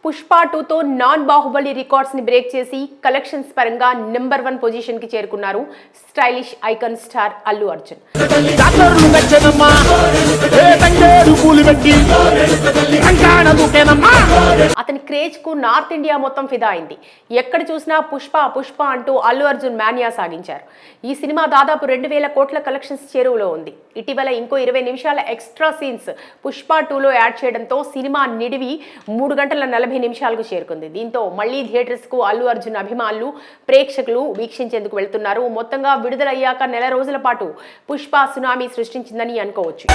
పుష్ప 2తో non Baahubali records ని break చేసి కలెక్షన్స్ పరంగా నెంబర్ 1 పొజిషన్ కి చేరుకున్నారు stylish icon star Allu Arjun. అతని క్రేజ్ కు నార్త్ ఇండియా మొత్తం ఫిదా అయింది. ఎక్కడ చూసినా పుష్ప పుష్ప అంటూ అల్లు అర్జున్ మానియా సాగించారు. ఈ సినిమా దాదాపు 2000 కోట్ల కలెక్షన్స్ చేరువలో ఉంది. ఇటీవల ఇంకో 20 నిమిషాల ఎక్స్ట్రా సీన్స్ పుష్ప 2లో యాడ్ చేయడంతో సినిమా నిడివి 3 గంటల 40 నిమిషాలకు చేరుకుంది. దీంతో మళ్లీ థియేటర్స్ కు అల్లు అర్జున్ అభిమానులు ప్రేక్షకులు వీక్షించేందుకు వెళ్తున్నారు. మొత్తంగా విడుదలయ్యాక నెల రోజుల పాటు పుష్ప సునామీ సృష్టించిందని అనుకోవచ్చు.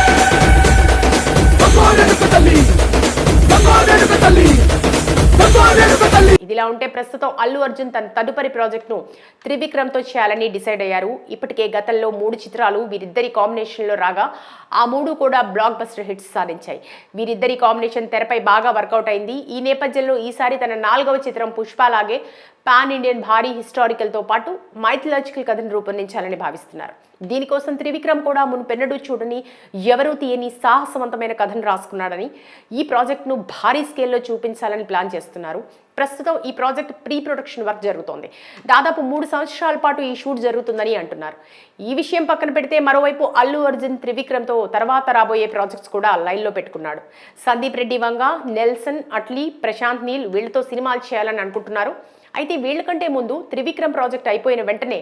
ఇదిలా ఉంటే ప్రస్తుతం అల్లు అర్జున్ తన తదుపరి ప్రాజెక్ట్ ను త్రివిక్రమ్ తో చేయాలని డిసైడ్ అయ్యారు. ఇప్పటికే గతంలో 3 చిత్రాలు వీరిద్దరి కాంబినేషన్ లో రాగా ఆ 3 కూడా బ్లాక్ బస్టర్ హిట్స్ సాధించాయి. వీరిద్దరి కాంబినేషన్ తెరపై బాగా వర్కౌట్ అయింది. ఈ నేపథ్యంలో ఈసారి తన 4వ చిత్రం పుష్పలాగే పాన్ ఇండియన్ భారీ హిస్టారికల్ తో పాటు మైథలాజికల్ కథను రూపొందించాలని భావిస్తున్నారు. దీనికోసం త్రివిక్రమ్ కూడా మునుపెన్నడూ చూడని ఎవరూ తీయని సాహసవంతమైన కథను రాసుకున్నాడని ఈ ప్రాజెక్ట్ను భారీ స్కేల్లో చూపించాలని ప్లాన్ చేస్తున్నారు. ప్రస్తుతం ఈ ప్రాజెక్ట్ ప్రీ ప్రొడక్షన్ వర్క్ జరుగుతోంది. దాదాపు 3 సంవత్సరాల పాటు ఈ షూట్ జరుగుతుందని అంటున్నారు. ఈ విషయం పక్కన పెడితే మరోవైపు అల్లు అర్జున్ త్రివిక్రమ్తో తర్వాత రాబోయే ప్రాజెక్ట్స్ కూడా లైన్లో పెట్టుకున్నాడు. సందీప్ రెడ్డి వంగ, నెల్సన్, అట్లీ, ప్రశాంత్ నీల్ వీళ్ళతో సినిమాలు చేయాలని అనుకుంటున్నారు. అయితే వీళ్ళకంటే ముందు త్రివిక్రమ్ ప్రాజెక్ట్ అయిపోయిన వెంటనే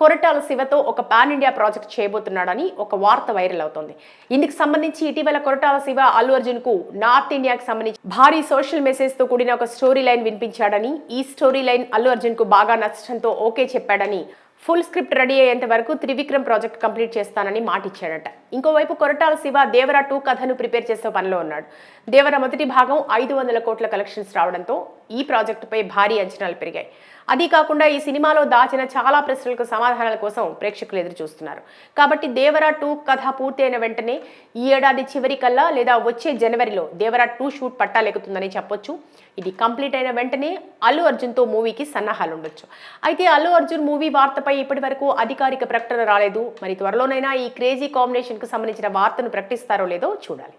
కొరటాల శివతో ఒక పాన్ ఇండియా ప్రాజెక్ట్ చేయబోతున్నాడని ఒక వార్త వైరల్ అవుతోంది. ఇందుకు సంబంధించి ఇటీవల కొరటాల శివ అల్లు అర్జున్ కు నార్త్ ఇండియాకి సంబంధించి భారీ సోషల్ మెసేజ్ తో కూడిన ఒక స్టోరీ లైన్ వినిపించాడని, ఈ స్టోరీ లైన్ అల్లు అర్జున్ కు బాగా నచ్చడంతో ఓకే చెప్పాడని, ఫుల్ స్క్రిప్ట్ రెడీ అయ్యేంత వరకు త్రివిక్రమ్ ప్రాజెక్ట్ కంప్లీట్ చేస్తానని మాటిచ్చాడట. ఇంకోవైపు కొరటాల శివ దేవరా 2 కథను ప్రిపేర్ చేసే పనిలో ఉన్నాడు. దేవరా మొదటి భాగం 500 కోట్ల కలెక్షన్స్ రావడంతో ఈ ప్రాజెక్టుపై భారీ అంచనాలు పెరిగాయి. అదీ కాకుండా ఈ సినిమాలో దాచిన చాలా ప్రశ్నలకు సమాధానాల కోసం ప్రేక్షకులు ఎదురు చూస్తున్నారు. కాబట్టి దేవరా 2 కథ పూర్తి అయిన వెంటనే ఈ ఏడాది చివరి కల్లా లేదా వచ్చే జనవరిలో దేవరా 2 షూట్ పట్టాలెక్కుతుందని చెప్పొచ్చు. ఇది కంప్లీట్ అయిన వెంటనే అల్లు అర్జున్తో మూవీకి సన్నాహాలు ఉండొచ్చు. అయితే అల్లు అర్జున్ మూవీ వార్తపై ఇప్పటి వరకు అధికారిక ప్రకటన రాలేదు. మరి త్వరలోనైనా ఈ క్రేజీ కాంబినేషన్ కు సంబంధించిన వార్తను ప్రకటిస్తారో లేదో చూడాలి.